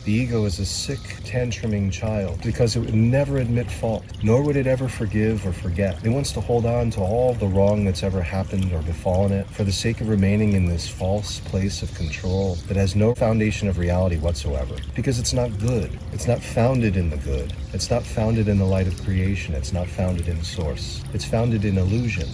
The ego is a sick, tantruming child because it would never admit fault, nor would it ever forgive or forget. It wants to hold on to all the wrong that's ever happened or befallen it for the sake of remaining in this false place of control that has no foundation of reality whatsoever. Because it's not good. It's not founded in the good. It's not founded in the light of creation. It's not founded in source. It's founded in illusion.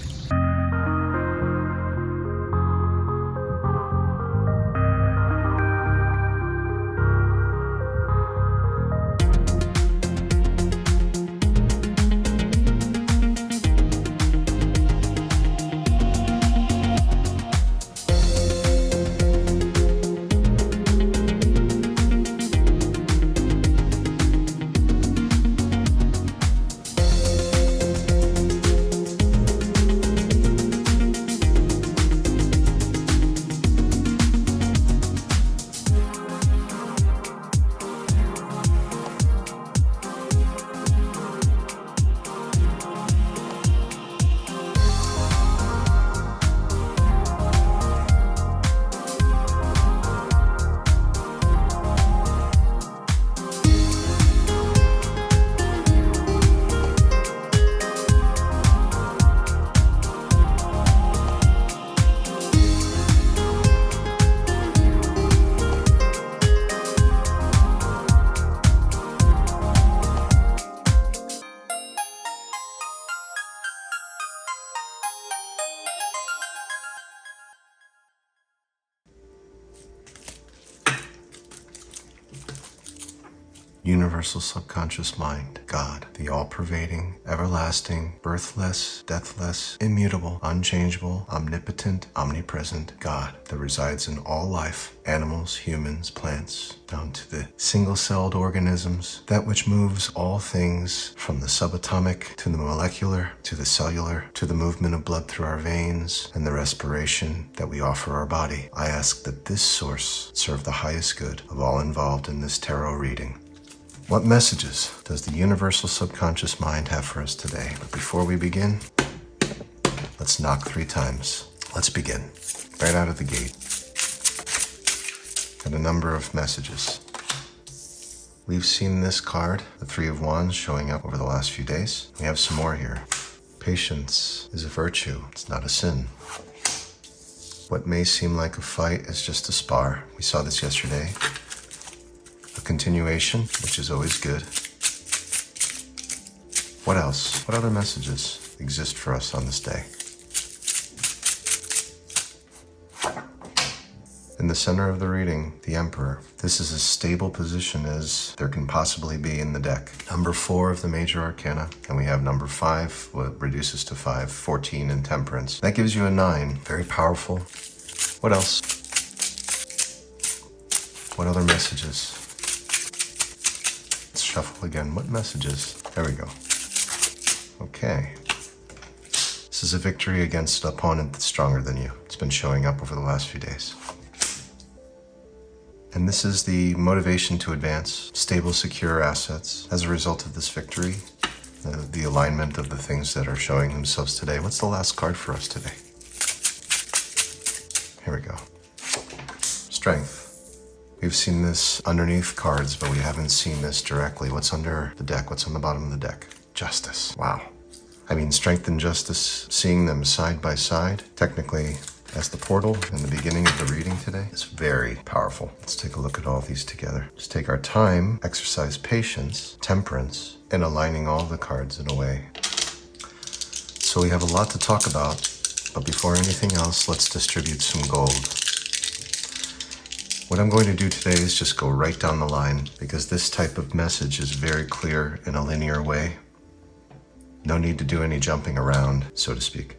Universal subconscious mind, God, the all-pervading, everlasting, birthless, deathless, immutable, unchangeable, omnipotent, omnipresent God that resides in all life, animals, humans, plants, down to the single-celled organisms, that which moves all things from the subatomic to the molecular, to the cellular, to the movement of blood through our veins, and the respiration that we offer our body. I ask that this source serve the highest good of all involved in this tarot reading. What messages does the universal subconscious mind have for us today? But before we begin, let's knock 3 times. Let's begin. Right out of the gate. Got a number of messages. We've seen this card, the 3 of Wands, showing up over the last few days. We have some more here. Patience is a virtue. It's not a sin. What may seem like a fight is just a spar. We saw this yesterday. Continuation, which is always good. What else? What other messages exist for us on this day? In the center of the reading, the Emperor. This is as stable position as there can possibly be in the deck. Number 4 of the major arcana, and we have number 5, what reduces to 5, 14 in Temperance. That gives you a 9, very powerful. What else? What other messages? Shuffle again. What messages? There we go. Okay. This is a victory against an opponent that's stronger than you. It's been showing up over the last few days. And this is the motivation to advance, stable, secure assets as a result of this victory, the alignment of the things that are showing themselves today. What's the last card for us today? Here we go. Strength. We've seen this underneath cards, but we haven't seen this directly. What's under the deck? What's on the bottom of the deck? Justice. Wow. I mean, strength and justice, seeing them side by side, technically as the portal in the beginning of the reading today, is very powerful. Let's take a look at all these together. Just take our time, exercise patience, temperance, and aligning all the cards in a way. So we have a lot to talk about, but before anything else, let's distribute some gold. What I'm going to do today is just go right down the line because this type of message is very clear in a linear way. No need to do any jumping around, so to speak.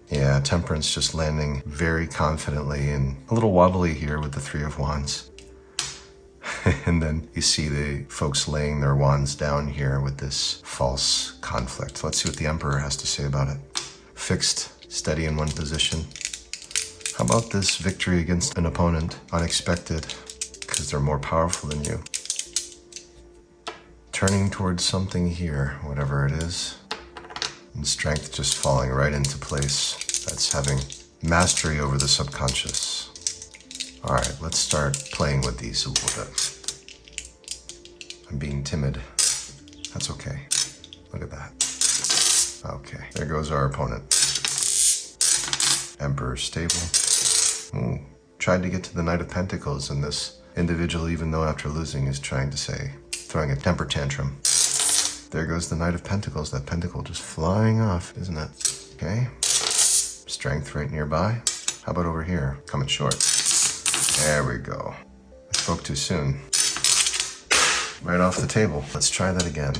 Yeah, Temperance just landing very confidently and a little wobbly here with the 3 of Wands. And then you see the folks laying their wands down here with this false conflict. Let's see what the Emperor has to say about it. Fixed, steady in one position. How about this victory against an opponent? Unexpected, because they're more powerful than you. Turning towards something here, whatever it is. And strength just falling right into place. That's having mastery over the subconscious. All right, let's start playing with these a little bit. I'm being timid. That's okay. Look at that. Okay, there goes our opponent. Emperor stable. Ooh, tried to get to the Knight of Pentacles, and this individual, even though after losing, is trying to say, throwing a temper tantrum. There goes the Knight of Pentacles. That pentacle just flying off, isn't it? Okay. Strength right nearby. How about over here? Coming short. There we go. I spoke too soon. Right off the table. Let's try that again.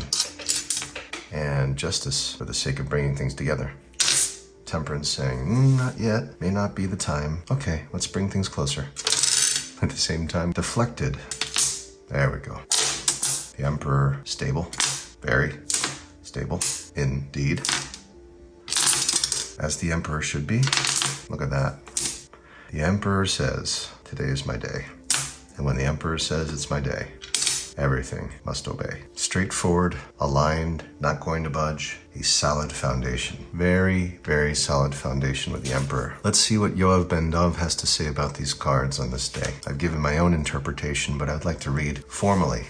And Justice, for the sake of bringing things together. Temperance saying, not yet, may not be the time. Okay, let's bring things closer. At the same time, deflected. There we go. The Emperor, stable. Very stable, indeed. As the Emperor should be. Look at that. The Emperor says, today is my day. And when the Emperor says it's my day, everything must obey. Straightforward, aligned, not going to budge. A solid foundation. Very, very solid foundation with the Emperor. Let's see what Yoav Ben Dov has to say about these cards on this day. I've given my own interpretation, but I'd like to read formally.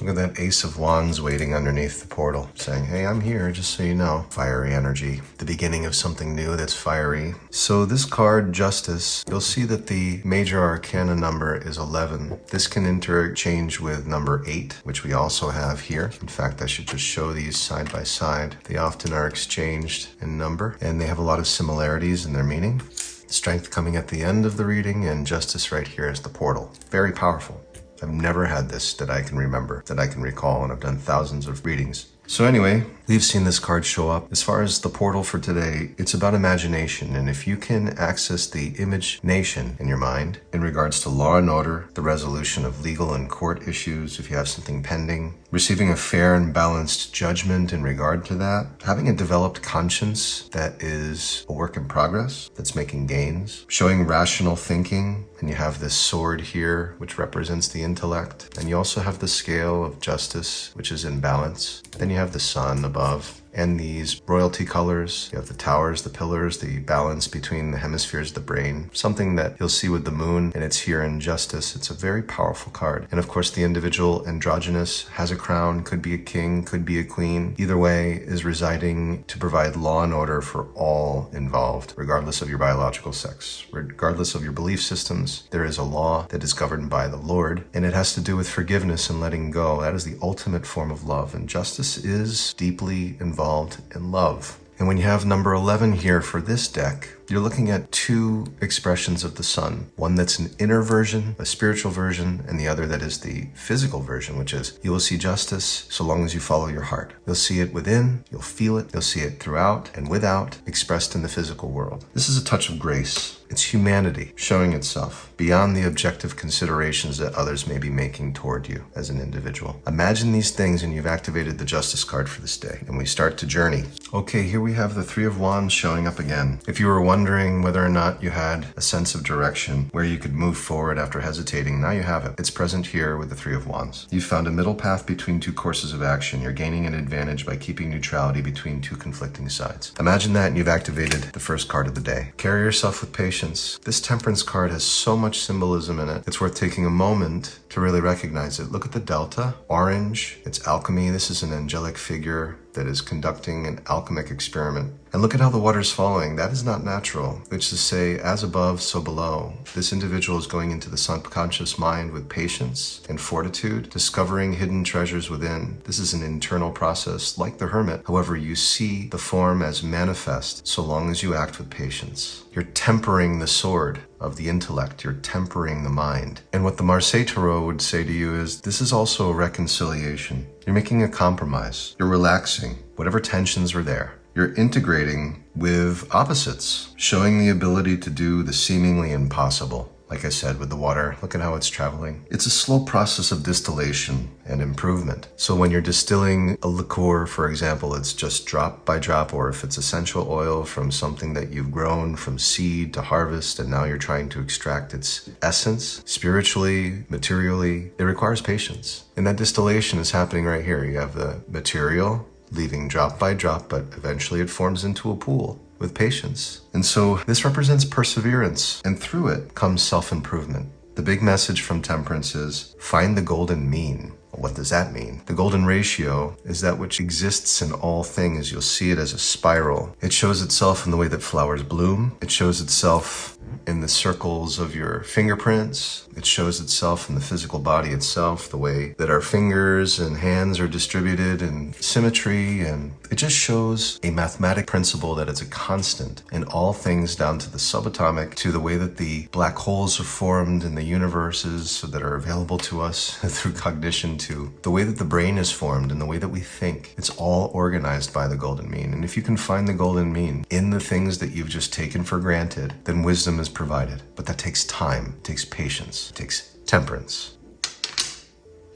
Look at that Ace of Wands waiting underneath the portal, saying, hey, I'm here, just so you know. Fiery energy, the beginning of something new that's fiery. So this card, Justice, you'll see that the major arcana number is 11. This can interchange with number 8, which we also have here. In fact, I should just show these side by side. They often are exchanged in number, and they have a lot of similarities in their meaning. Strength coming at the end of the reading, and Justice right here is the portal. Very powerful. I've never had this that I can remember, that I can recall, and I've done thousands of readings. So anyway, we've seen this card show up. As far as the portal for today, it's about imagination. And if you can access the imagination in your mind in regards to law and order, the resolution of legal and court issues, if you have something pending, receiving a fair and balanced judgment in regard to that, having a developed conscience that is a work in progress, that's making gains, showing rational thinking, and you have this sword here, which represents the intellect, and you also have the scale of justice, which is in balance. Then you have the sun above, and these royalty colors. You have the towers, the pillars, the balance between the hemispheres of the brain, something that you'll see with the moon, and it's here in Justice. It's a very powerful card. And of course, the individual androgynous has a crown, could be a king, could be a queen. Either way is residing to provide law and order for all involved, regardless of your biological sex, regardless of your belief systems. There is a law that is governed by the Lord, and it has to do with forgiveness and letting go. That is the ultimate form of love, and Justice is deeply involved in love. And when you have number 11 here for this deck, you're looking at two expressions of the sun. One that's an inner version, a spiritual version, and the other that is the physical version, which is you will see justice so long as you follow your heart. You'll see it within, you'll feel it, you'll see it throughout and without, expressed in the physical world. This is a touch of grace. It's humanity showing itself beyond the objective considerations that others may be making toward you as an individual. Imagine these things and you've activated the Justice card for this day, and we start to journey. Okay, here we have the Three of Wands showing up again. If you were wondering whether or not you had a sense of direction where you could move forward after hesitating, now you have it. It's present here with the Three of Wands. You've found a middle path between two courses of action. You're gaining an advantage by keeping neutrality between two conflicting sides. Imagine that and you've activated the first card of the day. Carry yourself with patience. This Temperance card has so much symbolism in it. It's worth taking a moment to really recognize it. Look at the delta. Orange, it's alchemy. This is an angelic figure that is conducting an alchemic experiment. And look at how the water's flowing. That is not natural, which is to say, as above, so below. This individual is going into the subconscious mind with patience and fortitude, discovering hidden treasures within. This is an internal process, like the hermit. However, you see the form as manifest so long as you act with patience. You're tempering the sword of the intellect. You're tempering the mind. And what the Marseille Tarot would say to you is, this is also a reconciliation. You're making a compromise. You're relaxing whatever tensions were there. You're integrating with opposites, showing the ability to do the seemingly impossible. Like I said, with the water, look at how it's traveling. It's a slow process of distillation and improvement. So when you're distilling a liqueur, for example, it's just drop by drop, or if it's essential oil from something that you've grown from seed to harvest, and now you're trying to extract its essence, spiritually, materially, it requires patience. And that distillation is happening right here. You have the material leaving drop by drop, but eventually it forms into a pool. with patience. And so this represents perseverance, and through it comes self-improvement. The big message from Temperance is find the golden mean. What does that mean? The golden ratio is that which exists in all things. You'll see it as a spiral. It shows itself in the way that flowers bloom. It shows itself in the circles of your fingerprints. It shows itself in the physical body itself, the way that our fingers and hands are distributed in symmetry, and it just shows a mathematic principle that it's a constant in all things down to the subatomic, to the way that the black holes are formed in the universes that are available to us through cognition, to the way that the brain is formed and the way that we think. It's all organized by the golden mean. And if you can find the golden mean in the things that you've just taken for granted, then wisdom is provided. But that takes time, it takes patience, it takes temperance.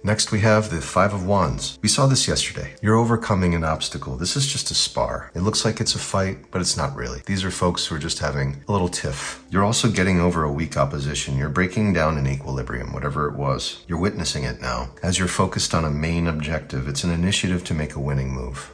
Next, we have the Five of Wands. We saw this yesterday. You're overcoming an obstacle. This is just a spar. It looks like it's a fight, but it's not really. These are folks who are just having a little tiff. You're also getting over a weak opposition. You're breaking down an equilibrium, whatever it was. You're witnessing it now. As you're focused on a main objective, it's an initiative to make a winning move.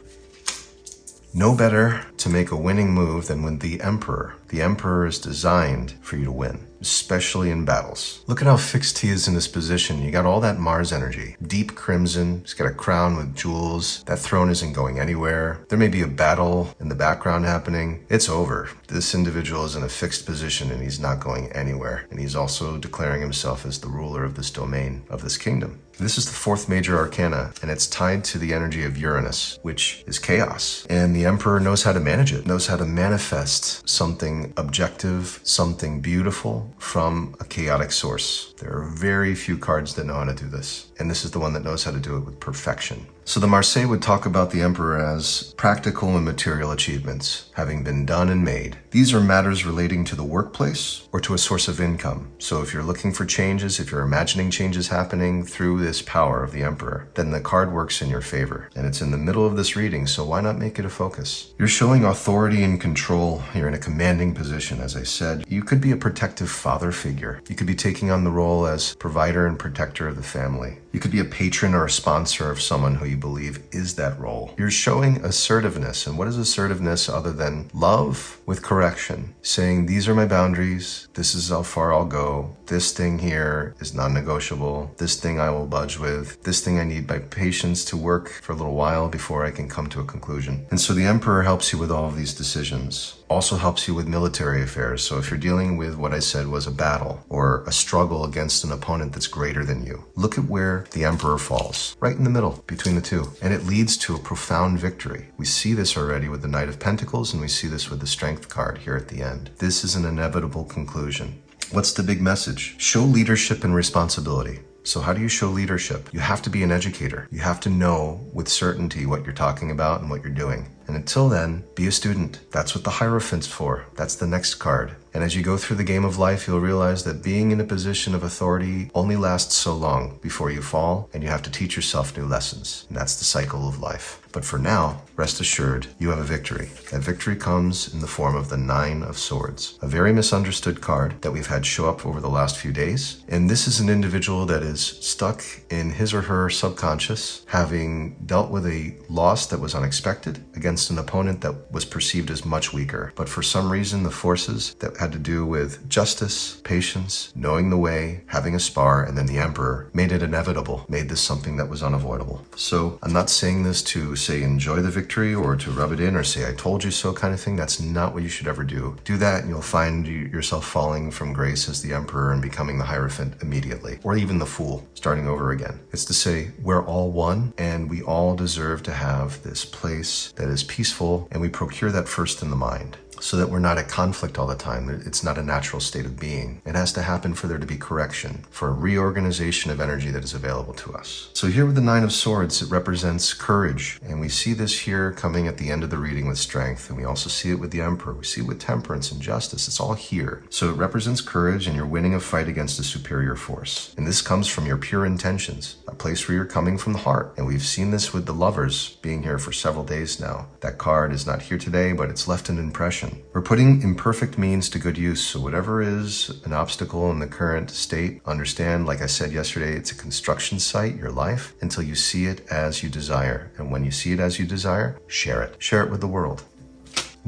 No better to make a winning move than with the Emperor. The Emperor is designed for you to win, especially in battles. Look at how fixed he is in this position. You got all that Mars energy. Deep crimson. He's got a crown with jewels. That throne isn't going anywhere. There may be a battle in the background happening. It's over. This individual is in a fixed position and he's not going anywhere. And he's also declaring himself as the ruler of this domain, of this kingdom. This is the fourth major arcana, and it's tied to the energy of Uranus, which is chaos. And the Emperor knows how to manage it, knows how to manifest something objective, something beautiful from a chaotic source. There are very few cards that know how to do this, and this is the one that knows how to do it with perfection. So the Marseille would talk about the Emperor as practical and material achievements having been done and made. These are matters relating to the workplace or to a source of income. So if you're looking for changes, if you're imagining changes happening through this power of the Emperor, then the card works in your favor. And it's in the middle of this reading, so why not make it a focus? You're showing authority and control. You're in a commanding position, as I said. You could be a protective father figure. You could be taking on the role as provider and protector of the family. You could be a patron or a sponsor of someone who you believe is that role. You're showing assertiveness. And what is assertiveness other than love with correction? Saying, these are my boundaries. This is how far I'll go. This thing here is non-negotiable. This thing I will budge with. This thing I need my patience to work for a little while before I can come to a conclusion. And so the Emperor helps you with all of these decisions. Also helps you with military affairs. So if you're dealing with what I said was a battle or a struggle against an opponent that's greater than you, look at where the Emperor falls, right in the middle between the two. And it leads to a profound victory. We see this already with the Knight of Pentacles, and we see this with the Strength card here at the end. This is an inevitable conclusion. What's the big message? Show leadership and responsibility. So how do you show leadership? You have to be an educator. You have to know with certainty what you're talking about and what you're doing. And until then, be a student. That's what the Hierophant's for. That's the next card. And as you go through the game of life, you'll realize that being in a position of authority only lasts so long before you fall, and you have to teach yourself new lessons. And that's the cycle of life. But for now, rest assured, you have a victory. That victory comes in the form of the Nine of Swords, a very misunderstood card that we've had show up over the last few days. And this is an individual that is stuck in his or her subconscious, having dealt with a loss that was unexpected against an opponent that was perceived as much weaker. But for some reason, the forces that had to do with justice, patience, knowing the way, having a spar, and then the Emperor made it inevitable, made this something that was unavoidable. So I'm not saying this to say enjoy the victory or to rub it in or say I told you so kind of thing. That's not what you should ever do. Do that and you'll find yourself falling from grace as the Emperor and becoming the Hierophant immediately, or even the Fool, starting over again. It's to say we're all one and we all deserve to have this place that is peaceful, and we procure that first in the mind, so that we're not at conflict all the time. It's not a natural state of being. It has to happen for there to be correction, for a reorganization of energy that is available to us. So here with the Nine of Swords, it represents courage. And we see this here coming at the end of the reading with Strength. And we also see it with the Emperor. We see it with Temperance and Justice. It's all here. So it represents courage, and you're winning a fight against a superior force. And this comes from your pure intentions, a place where you're coming from the heart. And we've seen this with the Lovers being here for several days now. That card is not here today, but it's left an impression. We're putting imperfect means to good use. So whatever is an obstacle in the current state, understand, like I said yesterday, it's a construction site, your life, until you see it as you desire. And when you see it as you desire, share it. Share it with the world.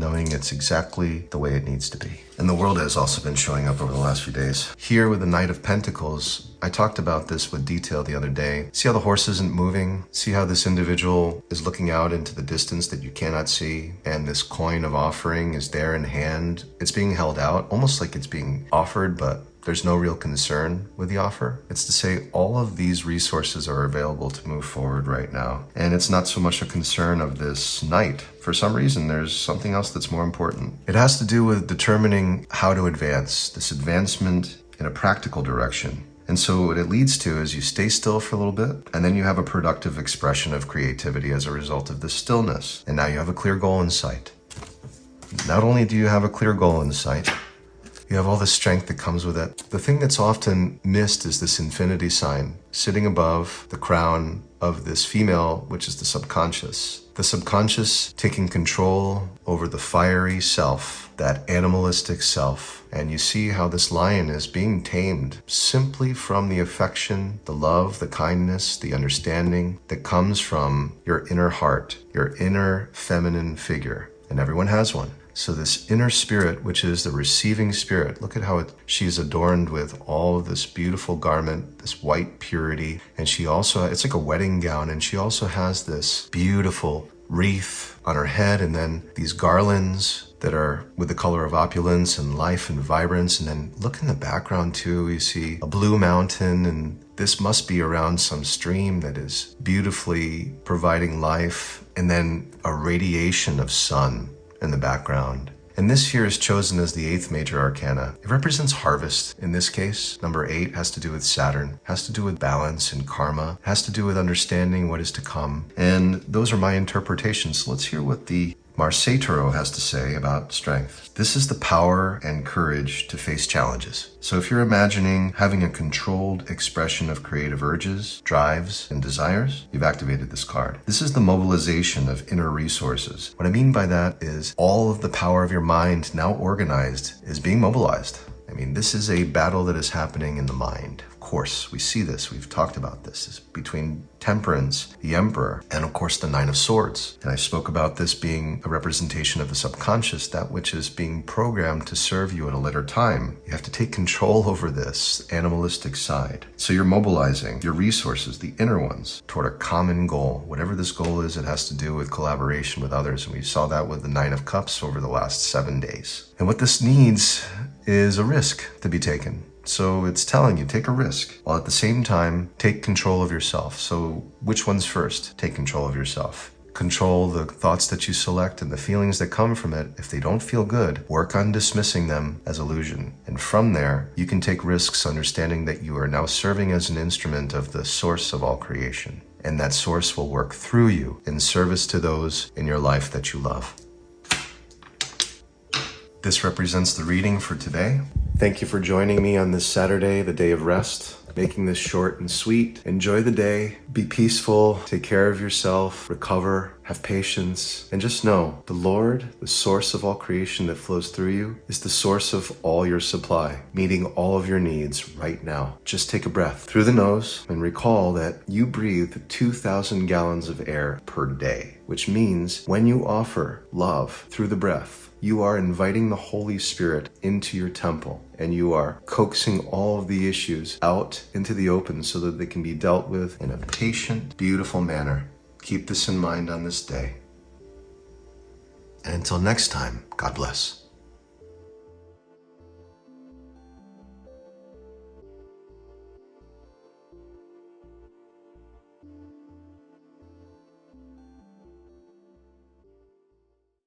knowing it's exactly the way it needs to be. And the world has also been showing up over the last few days. Here with the Knight of Pentacles, I talked about this with detail the other day. See how the horse isn't moving? See how this individual is looking out into the distance that you cannot see? And this coin of offering is there in hand. It's being held out, almost like it's being offered, but there's no real concern with the offer. It's to say all of these resources are available to move forward right now. And it's not so much a concern of this knight. For some reason, there's something else that's more important. It has to do with determining how to advance, this advancement in a practical direction. And so what it leads to is you stay still for a little bit, and then you have a productive expression of creativity as a result of this stillness. And now you have a clear goal in sight. Not only do you have a clear goal in sight, you have all the strength that comes with it. The thing that's often missed is this infinity sign sitting above the crown of this female, which is the subconscious. The subconscious taking control over the fiery self, that animalistic self. And you see how this lion is being tamed simply from the affection, the love, the kindness, the understanding that comes from your inner heart, your inner feminine figure. And everyone has one. So this inner spirit, which is the receiving spirit, look at how she's adorned with all of this beautiful garment, this white purity. And she also, it's like a wedding gown. And she also has this beautiful wreath on her head. And then these garlands that are with the color of opulence and life and vibrance. And then look in the background too, you see a blue mountain, and this must be around some stream that is beautifully providing life. And then a radiation of sun in the background. And this here is chosen as the 8th major arcana. It represents harvest. In this case, number 8 has to do with Saturn, has to do with balance and karma, has to do with understanding what is to come. And those are my interpretations. So let's hear what the Marseille Tarot has to say about strength. This is the power and courage to face challenges. So if you're imagining having a controlled expression of creative urges, drives, and desires, you've activated this card. This is the mobilization of inner resources. What I mean by that is all of the power of your mind, now organized, is being mobilized. I mean, this is a battle that is happening in the mind. Of course, we see this. We've talked about this. It's between Temperance, the Emperor, and of course the Nine of Swords. And I spoke about this being a representation of the subconscious, that which is being programmed to serve you at a later time. You have to take control over this animalistic side. So you're mobilizing your resources, the inner ones, toward a common goal. Whatever this goal is, it has to do with collaboration with others. And we saw that with the Nine of Cups over the last 7 days. And what this needs is a risk to be taken. So it's telling you, take a risk, while at the same time, take control of yourself. So which one's first? Take control of yourself. Control the thoughts that you select and the feelings that come from it. If they don't feel good, work on dismissing them as illusion. And from there, you can take risks, understanding that you are now serving as an instrument of the source of all creation. And that source will work through you in service to those in your life that you love. This represents the reading for today. Thank you for joining me on this Saturday, the day of rest, making this short and sweet. Enjoy the day, be peaceful, take care of yourself, recover, have patience, and just know the Lord, the source of all creation that flows through you, is the source of all your supply, meeting all of your needs right now. Just take a breath through the nose and recall that you breathe 2,000 gallons of air per day, which means when you offer love through the breath, you are inviting the Holy Spirit into your temple, and you are coaxing all of the issues out into the open so that they can be dealt with in a patient, beautiful manner. Keep this in mind on this day. And until next time, God bless.